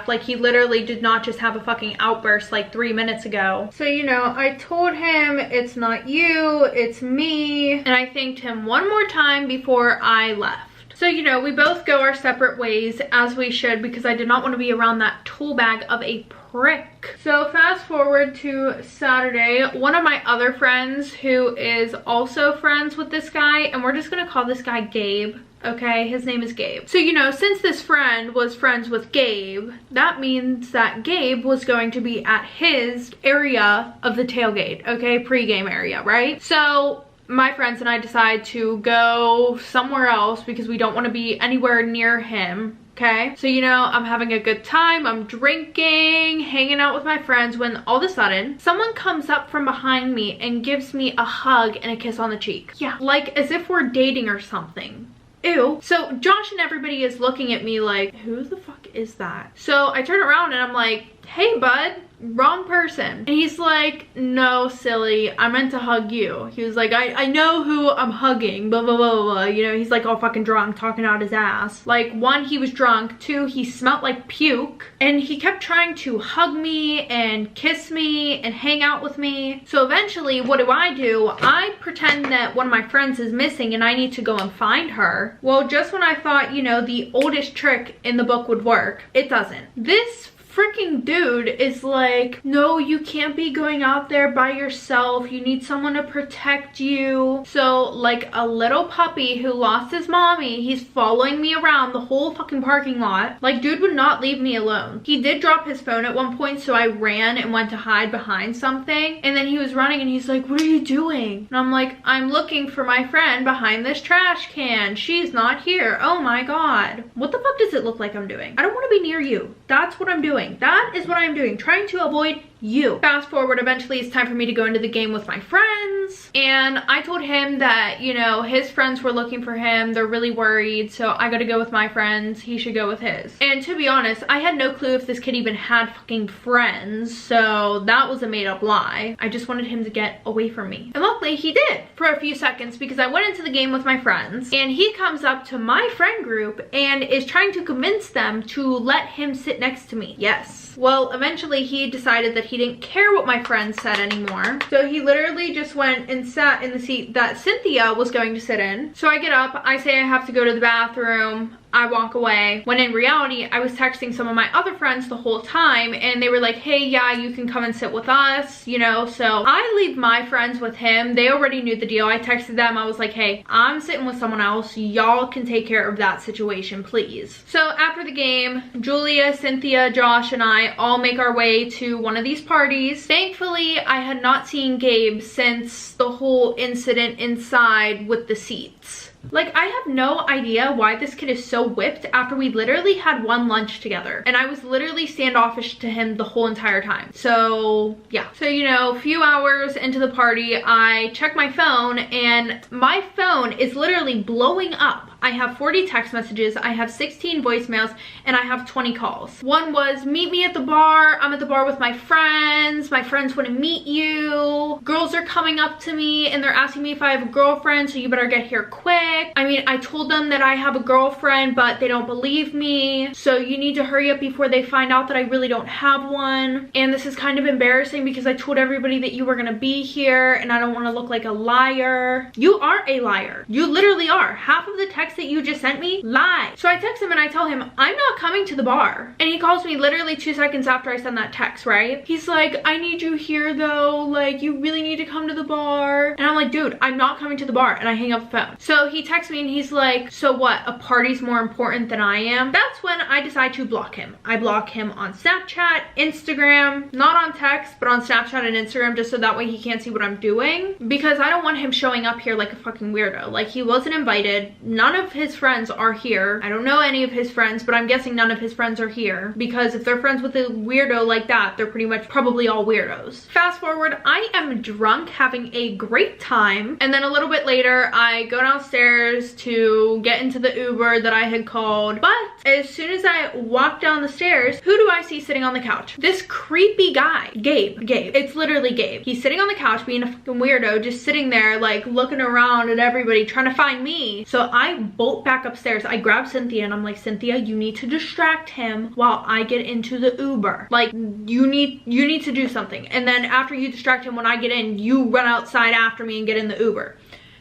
Like, he literally did not just have a fucking outburst like 3 minutes ago. So, you know, I told him it's not you, it's me. And I thanked him one more time before I left. So, you know, we both go our separate ways, as we should, because I did not want to be around that tool bag of a prick. So fast forward to Saturday, one of my other friends who is also friends with this guy, and we're just gonna call this guy Gabe. Okay, his name is Gabe. So, you know, since this friend was friends with Gabe, that means that Gabe was going to be at his area of the tailgate, okay, pre-game area, right? So my friends and I decide to go somewhere else because we don't want to be anywhere near him. Okay, so, you know, I'm having a good time, I'm drinking, hanging out with my friends, when all of a sudden someone comes up from behind me and gives me a hug and a kiss on the cheek. Yeah, like as if we're dating or something. Ew. So Josh and everybody is looking at me like, who the fuck is that? So I turn around and I'm like, hey bud, wrong person. And he's like, no, silly, I meant to hug you. He was like, I know who I'm hugging, blah blah blah blah. You know, he's like all fucking drunk, talking out his ass. Like, one, he was drunk, two, he smelled like puke, and he kept trying to hug me and kiss me and hang out with me. So eventually, what do? I pretend that one of my friends is missing and I need to go and find her. Well, just when I thought, you know, the oldest trick in the book would work, it doesn't. This freaking dude is like, no, you can't be going out there by yourself, you need someone to protect you. So like a little puppy who lost his mommy, he's following me around the whole fucking parking lot. Like, dude would not leave me alone. He did drop his phone at one point, so I ran and went to hide behind something, and then he was running and he's like, what are you doing? And I'm like, I'm looking for my friend behind this trash can, she's not here. Oh my god, what the fuck does it look like I'm doing? I don't want to be near you. That's what I'm doing. That is what I'm doing, trying to avoid you. Fast forward, eventually it's time for me to go into the game with my friends, and I told him that, you know, his friends were looking for him, they're really worried, so I gotta go with my friends, he should go with his. And to be honest, I had no clue if this kid even had fucking friends, so that was a made-up lie. I just wanted him to get away from me, and luckily he did for a few seconds, because I went into the game with my friends, and he comes up to my friend group and is trying to convince them to let him sit next to me. Yes, well, eventually he decided that he didn't care what my friends said anymore, so he literally just went and sat in the seat that Cynthia was going to sit in. So I get up, I say I have to go to the bathroom, I walk away, when in reality I was texting some of my other friends the whole time, and they were like, hey, yeah, you can come and sit with us, you know. So I leave my friends with him. They already knew the deal. I texted them, I was like, hey, I'm sitting with someone else, y'all can take care of that situation, please. So after the game, Julia, Cynthia, Josh, and I all make our way to one of these parties. Thankfully, I had not seen Gabe since the whole incident inside with the seats. Like, I have no idea why this kid is so whipped after we literally had one lunch together, and I was literally standoffish to him the whole entire time. So yeah, so, you know, a few hours into the party, I check my phone and my phone is literally blowing up. I have 40 text messages, I have 16 voicemails, and I have 20 calls. One was, meet me at the bar, I'm at the bar with my friends want to meet you, girls are coming up to me and they're asking me if I have a girlfriend, so you better get here quick. I mean, I told them that I have a girlfriend, but they don't believe me, so you need to hurry up before they find out that I really don't have one. And this is kind of embarrassing because I told everybody that you were gonna be here, and I don't want to look like a liar. You are a liar. You literally are. Half of the text that you just sent me, lie. So I text him and I tell him, I'm not coming to the bar. And he calls me literally 2 seconds after I send that text, right? He's like, I need you here though, like, you really need to come to the bar. And I'm like, dude, I'm not coming to the bar. And I hang up the phone. So he texts me and he's like, so what, a party's more important than I am? That's when I decide to block him. I block him on Snapchat, Instagram, not on text, but on Snapchat and Instagram, just so that way he can't see what I'm doing, because I don't want him showing up here like a fucking weirdo. Like, he wasn't invited, none of his friends are here. I don't know any of his friends, but I'm guessing none of his friends are here, because if they're friends with a weirdo like that, they're pretty much probably all weirdos. Fast forward, I am drunk, having a great time, and then a little bit later, I go downstairs to get into the Uber that I had called, but as soon as I walk down the stairs, who do I see sitting on the couch? This creepy guy, Gabe. It's literally Gabe. He's sitting on the couch being a fucking weirdo, just sitting there like looking around at everybody trying to find me. So I bolt back upstairs. I grab Cynthia and I'm like, Cynthia, you need to distract him while I get into the Uber. Like, you need to do something. And then after you distract him, when I get in, you run outside after me and get in the Uber.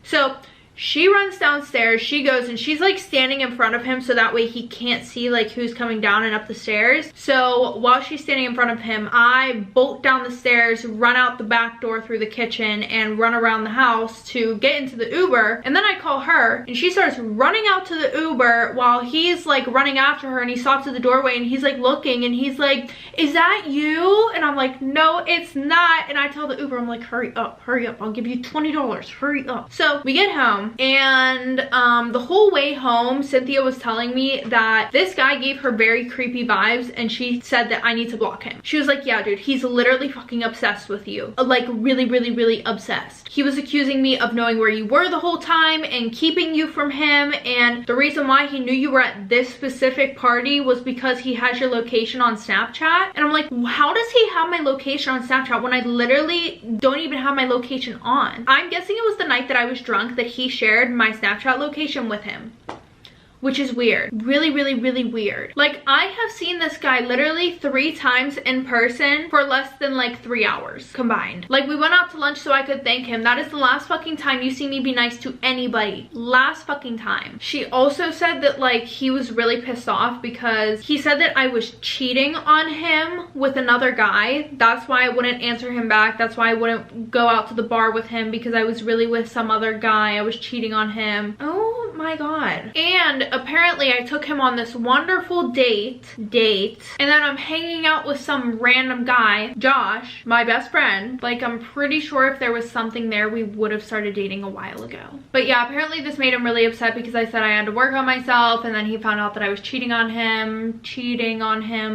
So she runs downstairs, she goes, and she's like standing in front of him so that way he can't see like who's coming down and up the stairs. So while she's standing in front of him, I bolt down the stairs, run out the back door through the kitchen, and run around the house to get into the Uber. And then I call her and she starts running out to the Uber while he's like running after her, and he stops at the doorway and he's like looking and he's like, is that you? And I'm like, no, it's not. And I tell the Uber, I'm like, hurry up, I'll give you $20, hurry up. So we get home. And the whole way home, Cynthia was telling me that this guy gave her very creepy vibes, and she said that I need to block him. She was like, yeah, dude, he's literally fucking obsessed with you. Like, really obsessed. He was accusing me of knowing where you were the whole time and keeping you from him, and the reason why he knew you were at this specific party was because he has your location on Snapchat. And I'm like, how does he have my location on Snapchat when I literally don't even have my location on? I'm guessing it was the night that I was drunk that he shared my Snapchat location with him, which is weird. Really weird. Like, I have seen this guy literally 3 times in person for less than like 3 hours combined. Like, we went out to lunch so I could thank him. That is the last fucking time you see me be nice to anybody. Last fucking time. She also said that like he was really pissed off because he said that I was cheating on him with another guy. That's why I wouldn't answer him back. That's why I wouldn't go out to the bar with him, because I was really with some other guy. I was cheating on him. Oh my god. And apparently I took him on this wonderful date, and then I'm hanging out with some random guy, Josh, my best friend. Like, I'm pretty sure if there was something there, we would have started dating a while ago. But yeah, apparently this made him really upset because I said I had to work on myself, and then he found out that I was cheating on him,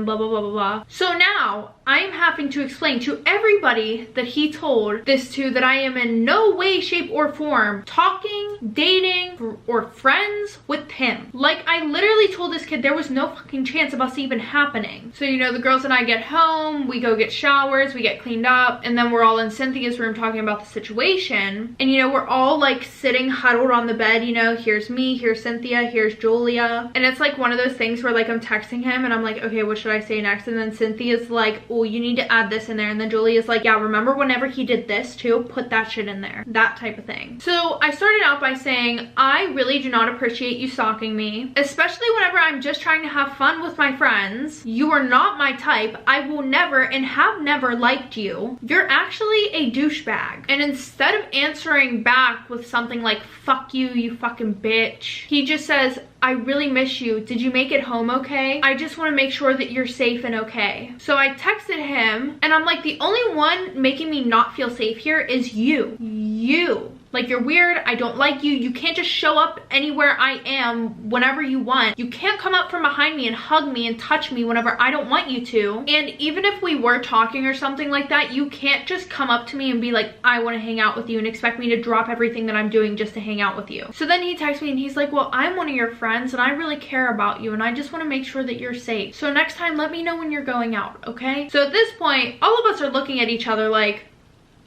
blah blah blah. So now I am having to explain to everybody that he told this to that I am in no way, shape, or form talking, dating, or friends with him. Like, I literally told this kid there was no fucking chance of us even happening. So, you know, the girls and I get home, we go get showers, we get cleaned up, and then we're all in Cynthia's room talking about the situation. And, you know, we're all like sitting huddled on the bed, you know, here's me, here's Cynthia, here's Julia. And it's like one of those things where like I'm texting him and I'm like, okay, what should I say next? And then Cynthia's like, oh, you need to add this in there. And then Julia's like, yeah, remember whenever he did this too? Put that shit in there. That type of thing. So I started out by saying, I really do not appreciate you stalking me, especially whenever I'm just trying to have fun with my friends. You are not my type. I will never and have never liked you. You're actually a douchebag. And instead of answering back with something like, fuck you, you fucking bitch, he just says, I really miss you. Did you make it home okay? I just want to make sure that you're safe and okay. So I texted him and I'm like, the only one making me not feel safe here is you. Like, you're weird, I don't like you, you can't just show up anywhere I am whenever you want. You can't come up from behind me and hug me and touch me whenever I don't want you to. And even if we were talking or something like that, you can't just come up to me and be like, I want to hang out with you, and expect me to drop everything that I'm doing just to hang out with you. So then he texts me and he's like, well, I'm one of your friends and I really care about you and I just want to make sure that you're safe. So next time, let me know when you're going out, okay? So at this point, all of us are looking at each other like,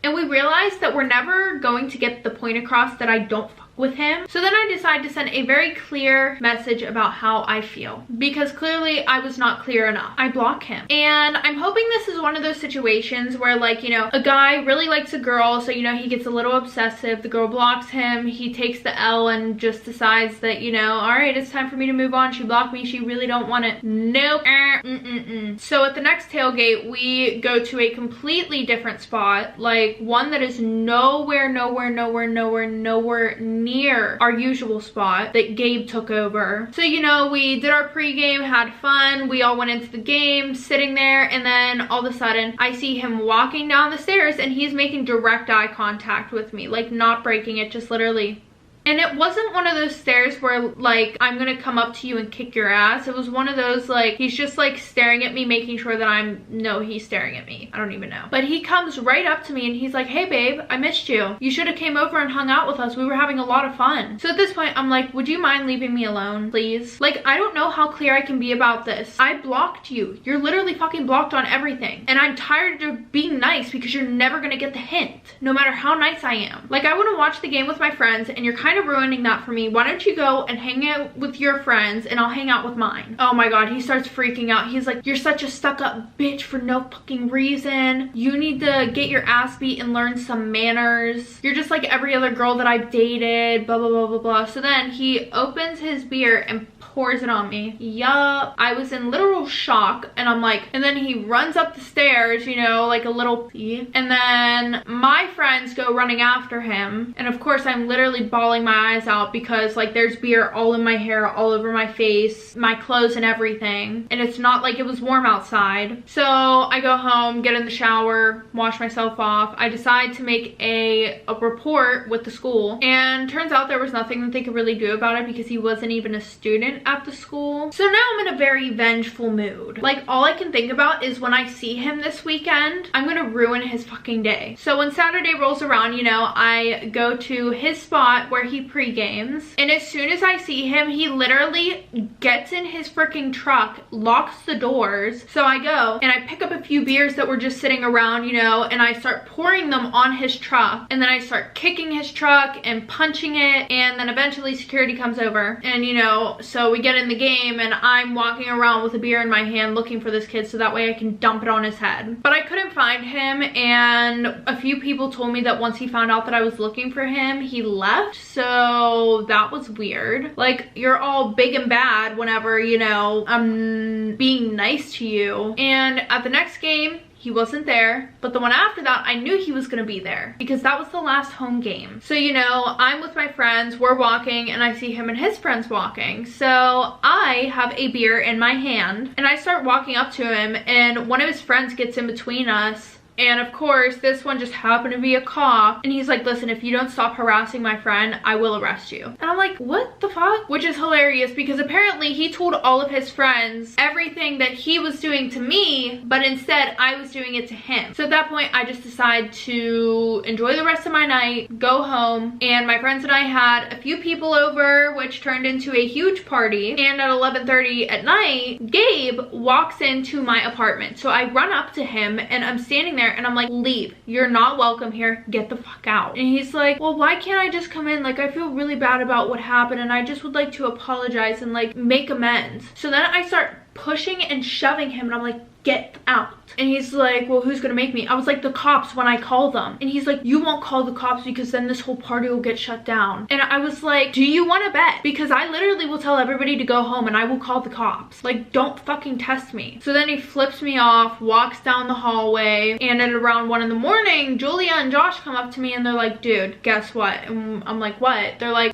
and we realized that we're never going to get the point across that I don't fuck with him. So then I decided to send a very clear message about how I feel, because clearly I was not clear enough. I block him. And I'm hoping this is one of those situations where, like, you know, a guy really likes a girl, so, you know, he gets a little obsessive, the girl blocks him, he takes the L and just decides that, you know, all right, it's time for me to move on. She blocked me, she really don't want it. Nope. So at the next tailgate, we go to a completely different spot, like one that is nowhere near our usual spot that Gabe took over. So, you know, we did our pregame, had fun, we all went into the game, sitting there, and then all of a sudden I see him walking down the stairs and he's making direct eye contact with me, like not breaking it, just literally. And it wasn't one of those stares where, like, I'm gonna come up to you and kick your ass. It was one of those, like, he's just, like, staring at me, making sure that no, he's staring at me. I don't even know. But he comes right up to me and he's like, hey, babe, I missed you. You should have came over and hung out with us. We were having a lot of fun. So at this point, I'm like, would you mind leaving me alone, please? Like, I don't know how clear I can be about this. I blocked you. You're literally fucking blocked on everything. And I'm tired of being nice because you're never gonna get the hint, no matter how nice I am. Like, I wanna watch the game with my friends and you're kind kind of ruining that for me. Why don't you go and hang out with your friends and I'll hang out with mine? Oh my god, he starts freaking out. He's like, you're such a stuck-up bitch for no fucking reason. You need to get your ass beat and learn some manners. You're just like every other girl that I've dated, blah, blah, blah, blah, blah. So then he opens his beer and pours it on me. Yup. I was in literal shock, and I'm like, and then he runs up the stairs, you know, like a little pee, and then my friends go running after him, and of course I'm literally bawling my eyes out because like there's beer all in my hair, all over my face, my clothes and everything, and it's not like it was warm outside. So I go home, get in the shower, wash myself off. I decide to make a report with the school, and turns out there was nothing that they could really do about it because he wasn't even a student at the school. So now I'm in a very vengeful mood. Like, all I can think about is when I see him this weekend, I'm gonna ruin his fucking day. So when Saturday rolls around, you know, I go to his spot where he pre-games, and as soon as I see him, he literally gets in his freaking truck, locks the doors. So I go and I pick up a few beers that were just sitting around, you know, and I start pouring them on his truck, and then I start kicking his truck and punching it, and then eventually security comes over, and you know, so we get in the game, and I'm walking around with a beer in my hand looking for this kid so that way I can dump it on his head. But I couldn't find him, and a few people told me that once he found out that I was looking for him, he left. So that was weird. Like, you're all big and bad whenever, you know, I'm being nice to you. And at the next game, he wasn't there, but the one after that, I knew he was gonna be there because that was the last home game. So, you know, I'm with my friends, we're walking, and I see him and his friends walking. So I have a beer in my hand, and I start walking up to him, and one of his friends gets in between us. And of course, this one just happened to be a cop. And he's like, listen, if you don't stop harassing my friend, I will arrest you. And I'm like, what the fuck? Which is hilarious because apparently he told all of his friends everything that he was doing to me, but instead I was doing it to him. So at that point, I just decided to enjoy the rest of my night, go home. And my friends and I had a few people over, which turned into a huge party. And at 11:30 at night, Gabe walks into my apartment. So I run up to him and I'm standing there and I'm like, leave, you're not welcome here, get the fuck out. And he's like, well, why can't I just come in? Like, I feel really bad about what happened and I just would like to apologize and like make amends. So then I start pushing and shoving him and I'm like, get out. And he's like, well, who's gonna make me? I was like, the cops when I call them. And he's like, you won't call the cops because then this whole party will get shut down. And I was like, do you want to bet? Because I literally will tell everybody to go home and I will call the cops. Like, don't fucking test me. So then he flips me off, walks down the hallway, and at around 1 in the morning, Julia and Josh come up to me and they're like, dude, guess what? And I'm like, what? They're like,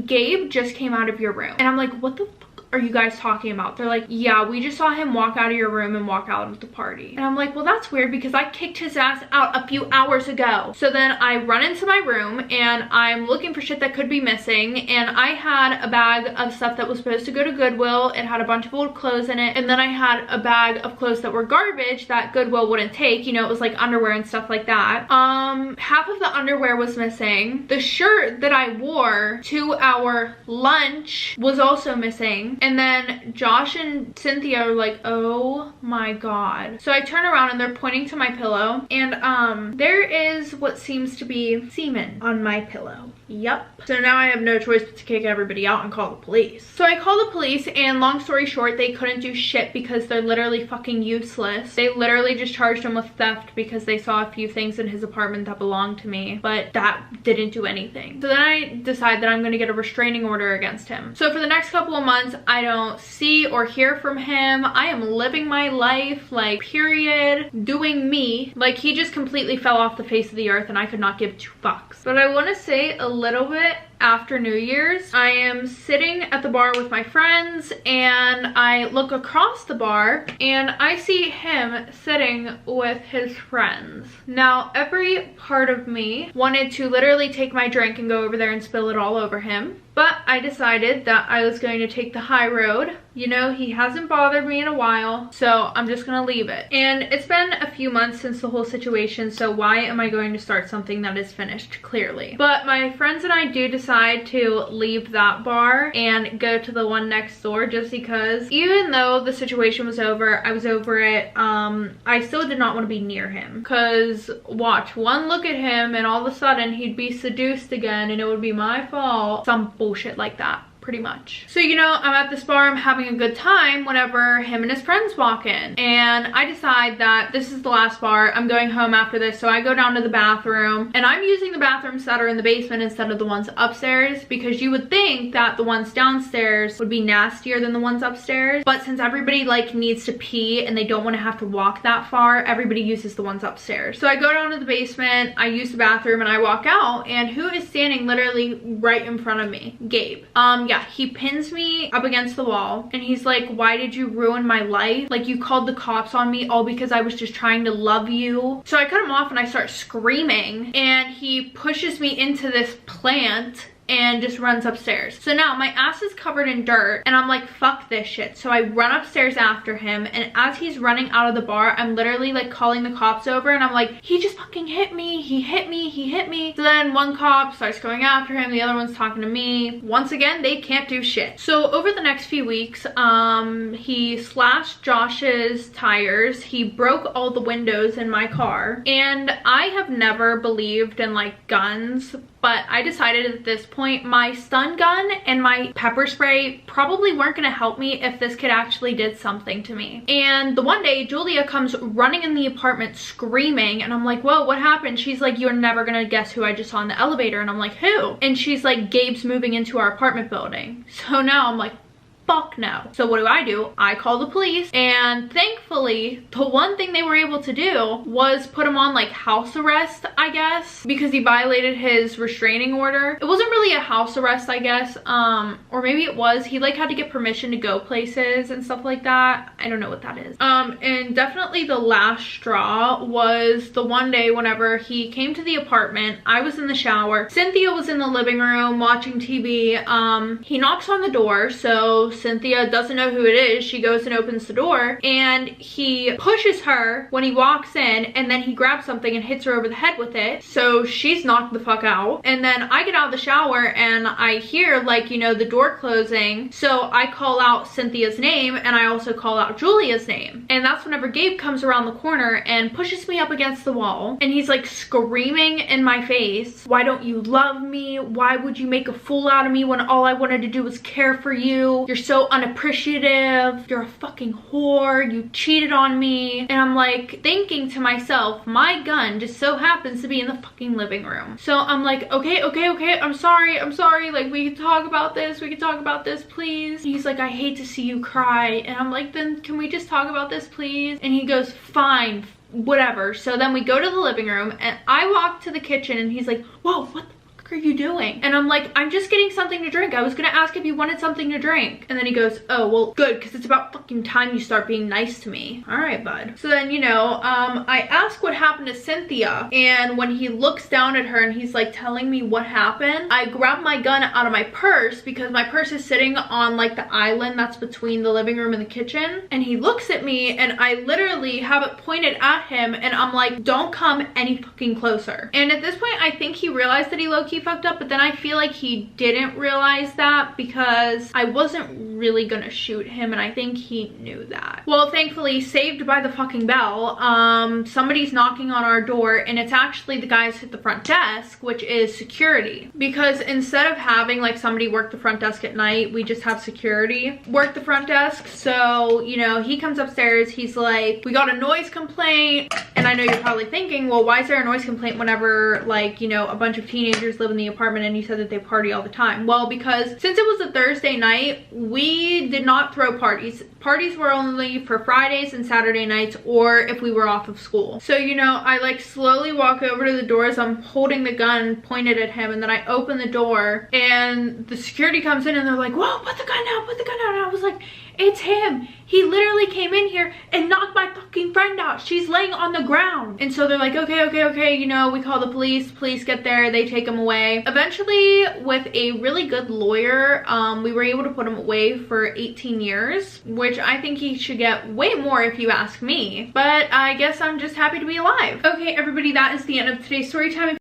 Gabe just came out of your room. And I'm like, what the fuck are you guys talking about? They're like, yeah, we just saw him walk out of your room and walk out of the party. And I'm like, well, that's weird because I kicked his ass out a few hours ago. So then I run into my room and I'm looking for shit that could be missing, and I had a bag of stuff that was supposed to go to Goodwill. It had a bunch of old clothes in it, and then I had a bag of clothes that were garbage that Goodwill wouldn't take. You know, it was like underwear and stuff like that. Half of the underwear was missing. The shirt that I wore to our lunch was also missing. And then Josh and Cynthia are like, oh my god. So I turn around and they're pointing to my pillow, and there is what seems to be semen on my pillow. Yep. So now I have no choice but to kick everybody out and call the police. So I call the police, and long story short, they couldn't do shit because they're literally fucking useless. They literally just charged him with theft because they saw a few things in his apartment that belonged to me, but that didn't do anything. So then I decide that I'm gonna get a restraining order against him. So for the next couple of months, I don't see or hear from him. I am living my life, like, period, doing me. Like, he just completely fell off the face of the earth and I could not give two fucks. But I want to say a little bit after New Year's, I am sitting at the bar with my friends and I look across the bar and I see him sitting with his friends. Now, every part of me wanted to literally take my drink and go over there and spill it all over him, but I decided that I was going to take the high road You know, he hasn't bothered me in a while, so I'm just gonna leave it. And it's been a few months since the whole situation, so why am I going to start something that is finished, clearly? But my friends and I do decide to leave that bar and go to the one next door, just because even though the situation was over, I was over it, I still did not want to be near him. Because watch, one look at him and all of a sudden he'd be seduced again and it would be my fault. Some bullshit like that. Pretty much. So, you know, I'm at this bar, I'm having a good time whenever him and his friends walk in. And I decide that this is the last bar. I'm going home after this. So I go down to the bathroom and I'm using the bathrooms that are in the basement instead of the ones upstairs, because you would think that the ones downstairs would be nastier than the ones upstairs. But since everybody like needs to pee and they don't want to have to walk that far, everybody uses the ones upstairs. So I go down to the basement, I use the bathroom, and I walk out, and who is standing literally right in front of me? Gabe. Yeah, he pins me up against the wall and he's like, why did you ruin my life? Like, you called the cops on me all because I was just trying to love you. So I cut him off and I start screaming, and he pushes me into this plant and just runs upstairs. So now my ass is covered in dirt and I'm like, fuck this shit. So I run upstairs after him, and as he's running out of the bar, I'm literally like calling the cops over, and I'm like, he just fucking hit me, he hit me, he hit me. So then one cop starts going after him, the other one's talking to me. Once again, they can't do shit. So over the next few weeks, he slashed Josh's tires, he broke all the windows in my car, and I have never believed in like guns, but I decided at this point my stun gun and my pepper spray probably weren't gonna help me if this kid actually did something to me. And the one day Julia comes running in the apartment screaming, and I'm like, whoa, what happened? She's like, you're never gonna guess who I just saw in the elevator. And I'm like, who? And she's like, Gabe's moving into our apartment building. So now I'm like, fuck no. So what do? I call the police, and thankfully the one thing they were able to do was put him on like house arrest, I guess, because he violated his restraining order. It wasn't really a house arrest, I guess, or maybe it was. He like had to get permission to go places and stuff like that. I don't know what that is. And definitely the last straw was the one day whenever he came to the apartment. I was in the shower, Cynthia was in the living room watching TV. He knocks on the door, so Cynthia doesn't know who it is. She goes and opens the door, and he pushes her when he walks in, and then he grabs something and hits her over the head with it. So she's knocked the fuck out. And then I get out of the shower and I hear, like, you know, the door closing. So I call out Cynthia's name, and I also call out Julia's name. And that's whenever Gabe comes around the corner and pushes me up against the wall, and he's like screaming in my face, why don't you love me? Why would you make a fool out of me when all I wanted to do was care for you? You're so unappreciative, you're a fucking whore, you cheated on me. And I'm like thinking to myself, my gun just so happens to be in the fucking living room. So I'm like, okay, I'm sorry, like, we can talk about this, please. And he's like, I hate to see you cry. And I'm like, then can we just talk about this, please? And he goes, fine, whatever. So then we go to the living room, and I walk to the kitchen, and he's like, whoa, what the are you doing? And I'm like, I'm just getting something to drink. I was gonna ask if you wanted something to drink. And then he goes, oh, well, good, because it's about fucking time you start being nice to me. All right, bud. So then, you know, I ask what happened to Cynthia, and when he looks down at her and he's like telling me what happened, I grab my gun out of my purse, because my purse is sitting on like the island that's between the living room and the kitchen. And he looks at me, and I literally have it pointed at him, and I'm like, don't come any fucking closer. And at this point, I think he realized that he low-key fucked up, but then I feel like he didn't realize that, because I wasn't really gonna shoot him, and I think he knew that. Well, thankfully, saved by the fucking bell, somebody's knocking on our door, and it's actually the guys at the front desk, which is security. Because instead of having like somebody work the front desk at night, we just have security work the front desk. So, you know, he comes upstairs, he's like, we got a noise complaint. And I know you're probably thinking, well, why is there a noise complaint whenever, like, you know, a bunch of teenagers live in the apartment and you said that they party all the time? Well, because since it was a Thursday night, we did not throw parties. Parties were only for Fridays and Saturday nights, or if we were off of school. So, you know, I like slowly walk over to the door as I'm holding the gun pointed at him, and then I open the door, and the security comes in, and they're like, whoa, put the gun down, put the gun down. And I was like, it's him. He literally came in here and knocked my fucking friend out. She's laying laying on the ground. And so they're like, okay, you know, we call the police get there, they take him away. Eventually, with a really good lawyer, we were able to put him away for 18 years, which I think he should get way more if you ask me. But I guess I'm just happy to be alive. Okay, everybody, that is the end of today's story time.